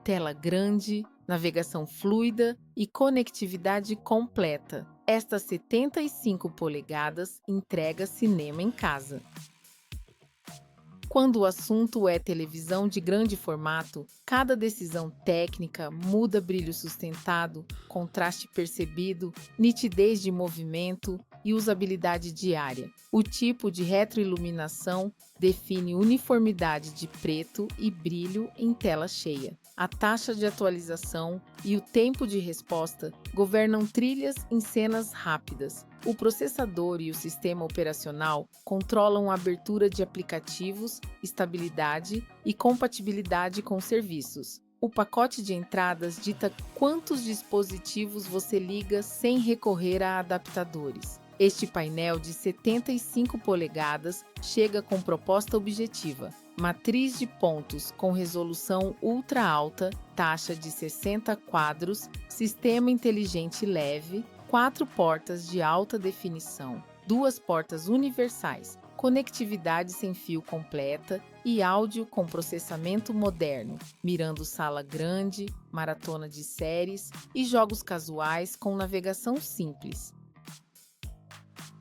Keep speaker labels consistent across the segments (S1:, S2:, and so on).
S1: tela grande, navegação fluida e conectividade completa. Esta 75 polegadas entrega cinema em casa. Quando o assunto é televisão de grande formato, cada decisão técnica muda brilho sustentado, contraste percebido, nitidez de movimento e usabilidade diária. O tipo de retroiluminação define uniformidade de preto e brilho em tela cheia. A taxa de atualização e o tempo de resposta governam trilhas em cenas rápidas. O processador e o sistema operacional controlam a abertura de aplicativos, estabilidade e compatibilidade com serviços. O pacote de entradas dita quantos dispositivos você liga sem recorrer a adaptadores. Este painel de 75 polegadas chega com proposta objetiva: matriz de pontos com resolução ultra alta, taxa de 60 quadros, sistema inteligente leve, 4 portas de alta definição, 2 portas universais, conectividade sem fio completa e áudio com processamento moderno, mirando sala grande, maratona de séries e jogos casuais com navegação simples.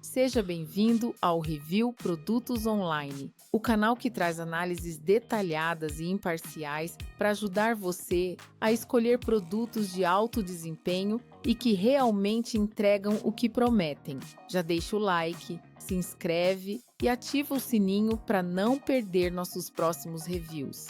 S1: Seja bem-vindo ao Review Produtos Online, o canal que traz análises detalhadas e imparciais para ajudar você a escolher produtos de alto desempenho e que realmente entregam o que prometem. Já deixa o like, se inscreve e ativa o sininho para não perder nossos próximos reviews.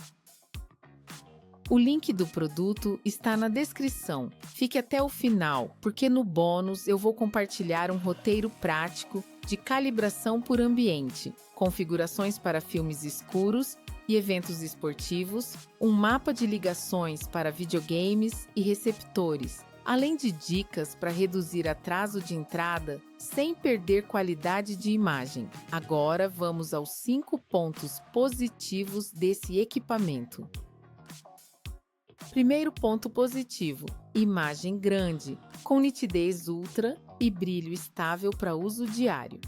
S1: O link do produto está na descrição. Fique até o final, porque no bônus eu vou compartilhar um roteiro prático de calibração por ambiente, configurações para filmes escuros e eventos esportivos, um mapa de ligações para videogames e receptores, além de dicas para reduzir atraso de entrada sem perder qualidade de imagem. Agora vamos aos 5 pontos positivos desse equipamento. Primeiro ponto positivo: imagem grande, com nitidez ultra e brilho estável para uso diário.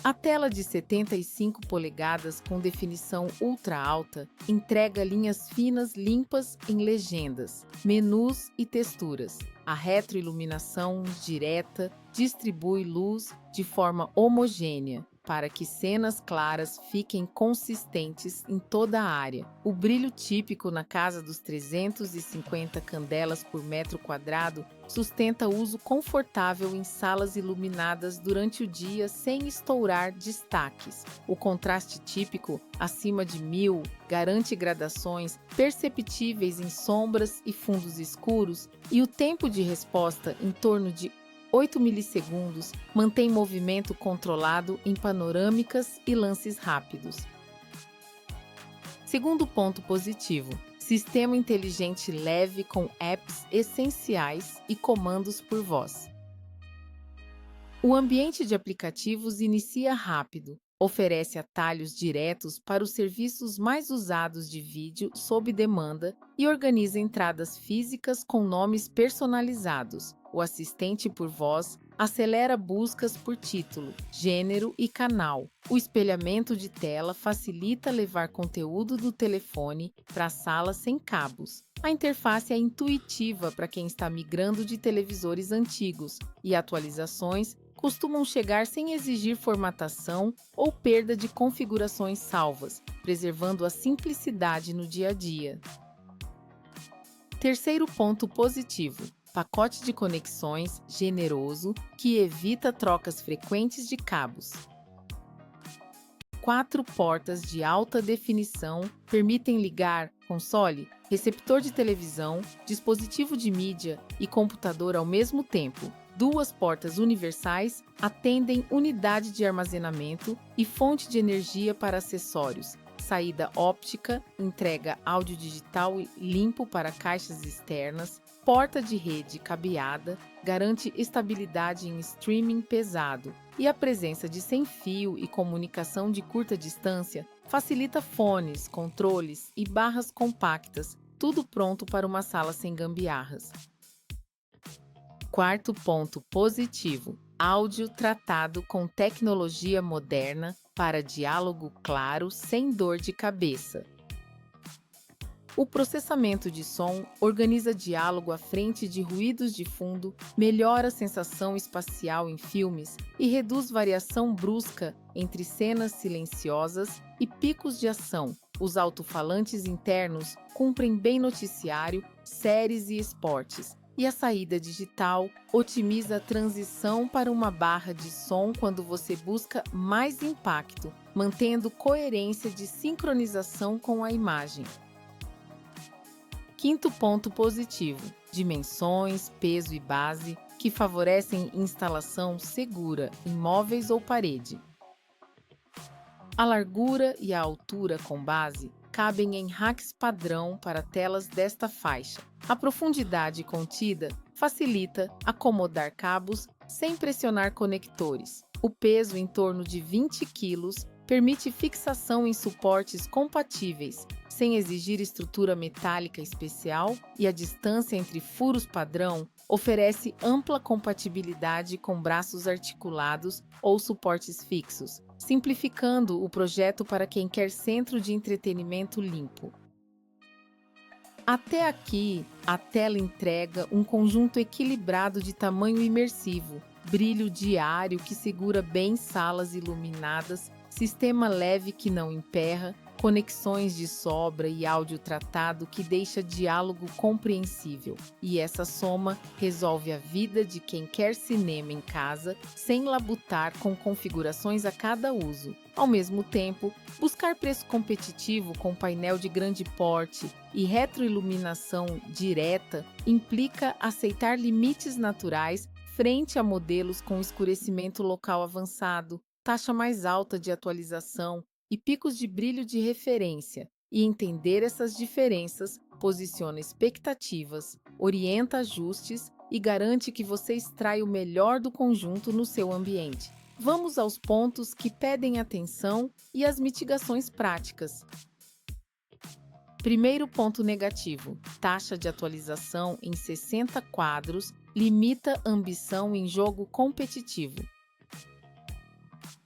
S1: A tela de 75 polegadas com definição ultra alta entrega linhas finas limpas em legendas, menus e texturas. A retroiluminação direta distribui luz de forma homogênea, para que cenas claras fiquem consistentes em toda a área. O brilho típico na casa dos 350 candelas por metro quadrado sustenta uso confortável em salas iluminadas durante o dia sem estourar destaques. O contraste típico, acima de 1000, garante gradações perceptíveis em sombras e fundos escuros, e o tempo de resposta, em torno de 8 milissegundos, mantém movimento controlado em panorâmicas e lances rápidos. Segundo ponto positivo: sistema inteligente leve com apps essenciais e comandos por voz. O ambiente de aplicativos inicia rápido, oferece atalhos diretos para os serviços mais usados de vídeo sob demanda e organiza entradas físicas com nomes personalizados. O assistente por voz acelera buscas por título, gênero e canal. O espelhamento de tela facilita levar conteúdo do telefone para a sala sem cabos. A interface é intuitiva para quem está migrando de televisores antigos, e atualizações costumam chegar sem exigir formatação ou perda de configurações salvas, preservando a simplicidade no dia a dia. Terceiro ponto positivo: pacote de conexões generoso que evita trocas frequentes de cabos. 4 portas de alta definição permitem ligar console, receptor de televisão, dispositivo de mídia e computador ao mesmo tempo. 2 portas universais atendem unidade de armazenamento e fonte de energia para acessórios. Saída óptica entrega áudio digital limpo para caixas externas. Porta de rede cabeada garante estabilidade em streaming pesado. E a presença de sem-fio e comunicação de curta distância facilita fones, controles e barras compactas, tudo pronto para uma sala sem gambiarras. Quarto ponto positivo: áudio tratado com tecnologia moderna para diálogo claro sem dor de cabeça. O processamento de som organiza diálogo à frente de ruídos de fundo, melhora a sensação espacial em filmes e reduz variação brusca entre cenas silenciosas e picos de ação. Os alto-falantes internos cumprem bem noticiário, séries e esportes. E a saída digital otimiza a transição para uma barra de som quando você busca mais impacto, mantendo coerência de sincronização com a imagem. Quinto ponto positivo: dimensões, peso e base, que favorecem instalação segura em móveis ou parede. A largura e a altura com base cabem em racks padrão para telas desta faixa. A profundidade contida facilita acomodar cabos sem pressionar conectores. O peso, em torno de 20 kg, permite fixação em suportes compatíveis, sem exigir estrutura metálica especial, e a distância entre furos padrão oferece ampla compatibilidade com braços articulados ou suportes fixos, simplificando o projeto para quem quer centro de entretenimento limpo. Até aqui, a tela entrega um conjunto equilibrado de tamanho imersivo, brilho diário que segura bem salas iluminadas, sistema leve que não emperra, conexões de sobra e áudio tratado que deixa diálogo compreensível. E essa soma resolve a vida de quem quer cinema em casa sem labutar com configurações a cada uso. Ao mesmo tempo, buscar preço competitivo com painel de grande porte e retroiluminação direta implica aceitar limites naturais frente a modelos com escurecimento local avançado, taxa mais alta de atualização e picos de brilho de referência. E entender essas diferenças posiciona expectativas, orienta ajustes e garante que você extrai o melhor do conjunto no seu ambiente. Vamos aos pontos que pedem atenção e as mitigações práticas. Primeiro ponto negativo: taxa de atualização em 60 quadros limita ambição em jogo competitivo.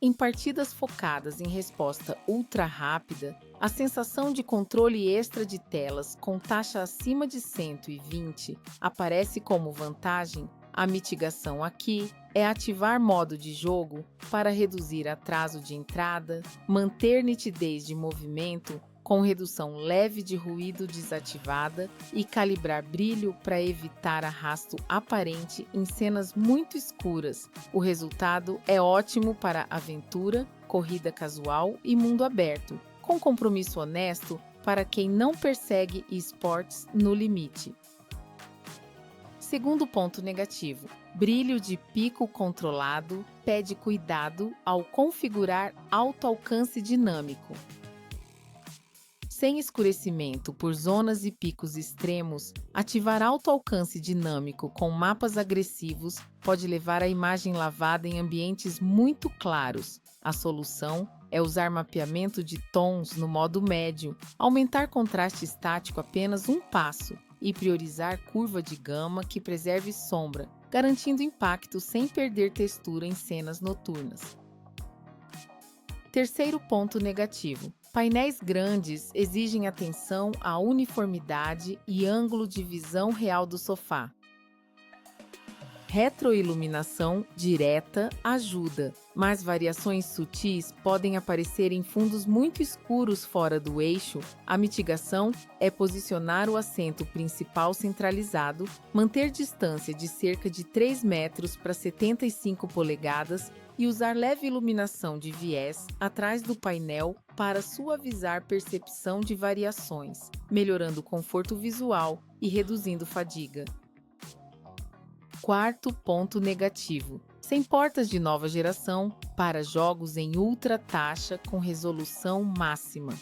S1: Em partidas focadas em resposta ultra rápida, a sensação de controle extra de telas com taxa acima de 120 aparece como vantagem. A mitigação aqui é ativar modo de jogo para reduzir atraso de entrada, manter nitidez de movimento com redução leve de ruído desativada e calibrar brilho para evitar arrasto aparente em cenas muito escuras. O resultado é ótimo para aventura, corrida casual e mundo aberto, com compromisso honesto para quem não persegue esportes no limite. Segundo ponto negativo: brilho de pico controlado pede cuidado ao configurar alto alcance dinâmico. Sem escurecimento por zonas e picos extremos, ativar alto alcance dinâmico com mapas agressivos pode levar a imagem lavada em ambientes muito claros. A solução é usar mapeamento de tons no modo médio, aumentar contraste estático apenas um passo e priorizar curva de gama que preserve sombra, garantindo impacto sem perder textura em cenas noturnas. Terceiro ponto negativo: painéis grandes exigem atenção à uniformidade e ângulo de visão real do sofá. Retroiluminação direta ajuda, mas variações sutis podem aparecer em fundos muito escuros fora do eixo. A mitigação é posicionar o assento principal centralizado, manter distância de cerca de 3 metros para 75 polegadas e usar leve iluminação de viés atrás do painel para suavizar percepção de variações, melhorando o conforto visual e reduzindo fadiga. Quarto ponto negativo: sem portas de nova geração para jogos em ultra taxa com resolução máxima.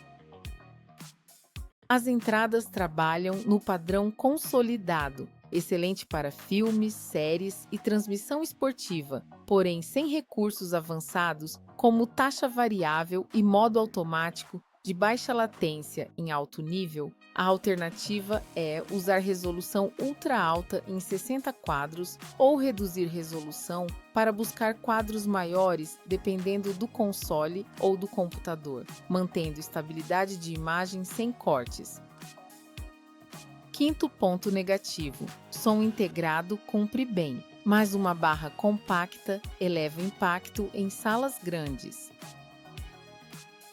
S1: As entradas trabalham no padrão consolidado, excelente para filmes, séries e transmissão esportiva, porém sem recursos avançados como taxa variável e modo automático de baixa latência em alto nível. A alternativa é usar resolução ultra alta em 60 quadros ou reduzir resolução para buscar quadros maiores dependendo do console ou do computador, mantendo estabilidade de imagem sem cortes. Quinto ponto negativo: som integrado cumpre bem, mas uma barra compacta eleva o impacto em salas grandes.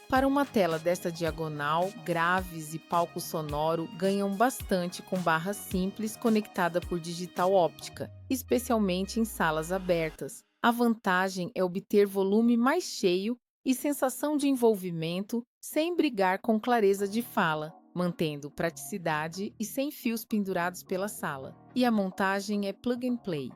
S1: Para uma tela desta diagonal, graves e palco sonoro ganham bastante com barra simples conectada por digital óptica, especialmente em salas abertas. A vantagem é obter volume mais cheio e sensação de envolvimento sem brigar com clareza de fala, mantendo praticidade e sem fios pendurados pela sala. E a montagem é plug and play.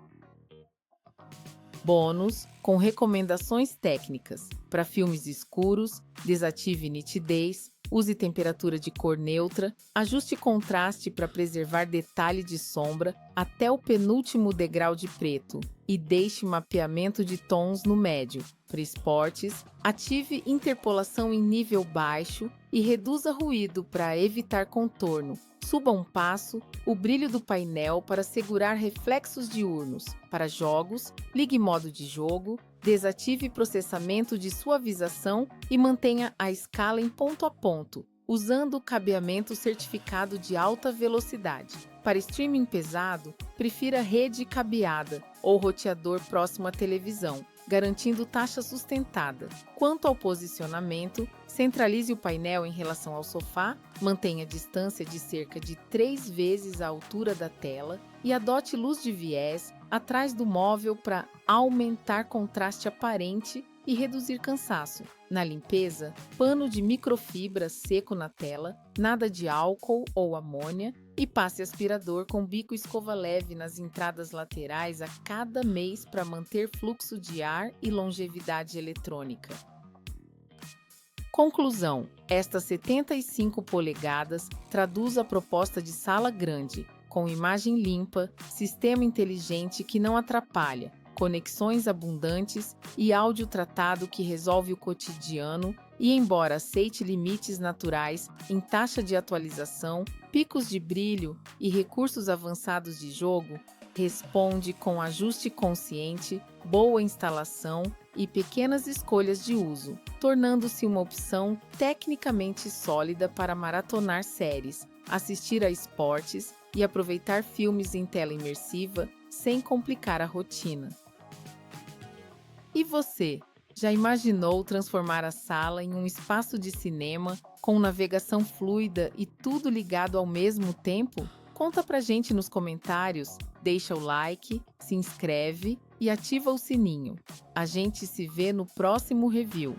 S1: Bônus com recomendações técnicas. Para filmes escuros, desative nitidez, use temperatura de cor neutra, ajuste contraste para preservar detalhe de sombra até o penúltimo degrau de preto e deixe mapeamento de tons no médio. Para esportes, ative interpolação em nível baixo e reduza ruído para evitar contorno. Suba um passo o brilho do painel para segurar reflexos diurnos. Para jogos, ligue modo de jogo, desative processamento de suavização e mantenha a escala em ponto a ponto, usando o cabeamento certificado de alta velocidade. Para streaming pesado, prefira rede cabeada ou roteador próximo à televisão, garantindo taxa sustentada. Quanto ao posicionamento, centralize o painel em relação ao sofá, mantenha a distância de cerca de 3 vezes a altura da tela e adote luz de viés atrás do móvel para aumentar contraste aparente e reduzir cansaço. Na limpeza, pano de microfibra seco na tela, nada de álcool ou amônia e passe aspirador com bico escova leve nas entradas laterais a cada mês para manter fluxo de ar e longevidade eletrônica. Conclusão: esta 75 polegadas traduz a proposta de sala grande, com imagem limpa, sistema inteligente que não atrapalha, conexões abundantes e áudio tratado que resolve o cotidiano e, embora aceite limites naturais em taxa de atualização, picos de brilho e recursos avançados de jogo, responde com ajuste consciente, boa instalação e pequenas escolhas de uso, tornando-se uma opção tecnicamente sólida para maratonar séries, assistir a esportes e aproveitar filmes em tela imersiva sem complicar a rotina. E você, já imaginou transformar a sala em um espaço de cinema com navegação fluida e tudo ligado ao mesmo tempo? Conta pra gente nos comentários, deixa o like, se inscreve e ativa o sininho. A gente se vê no próximo review.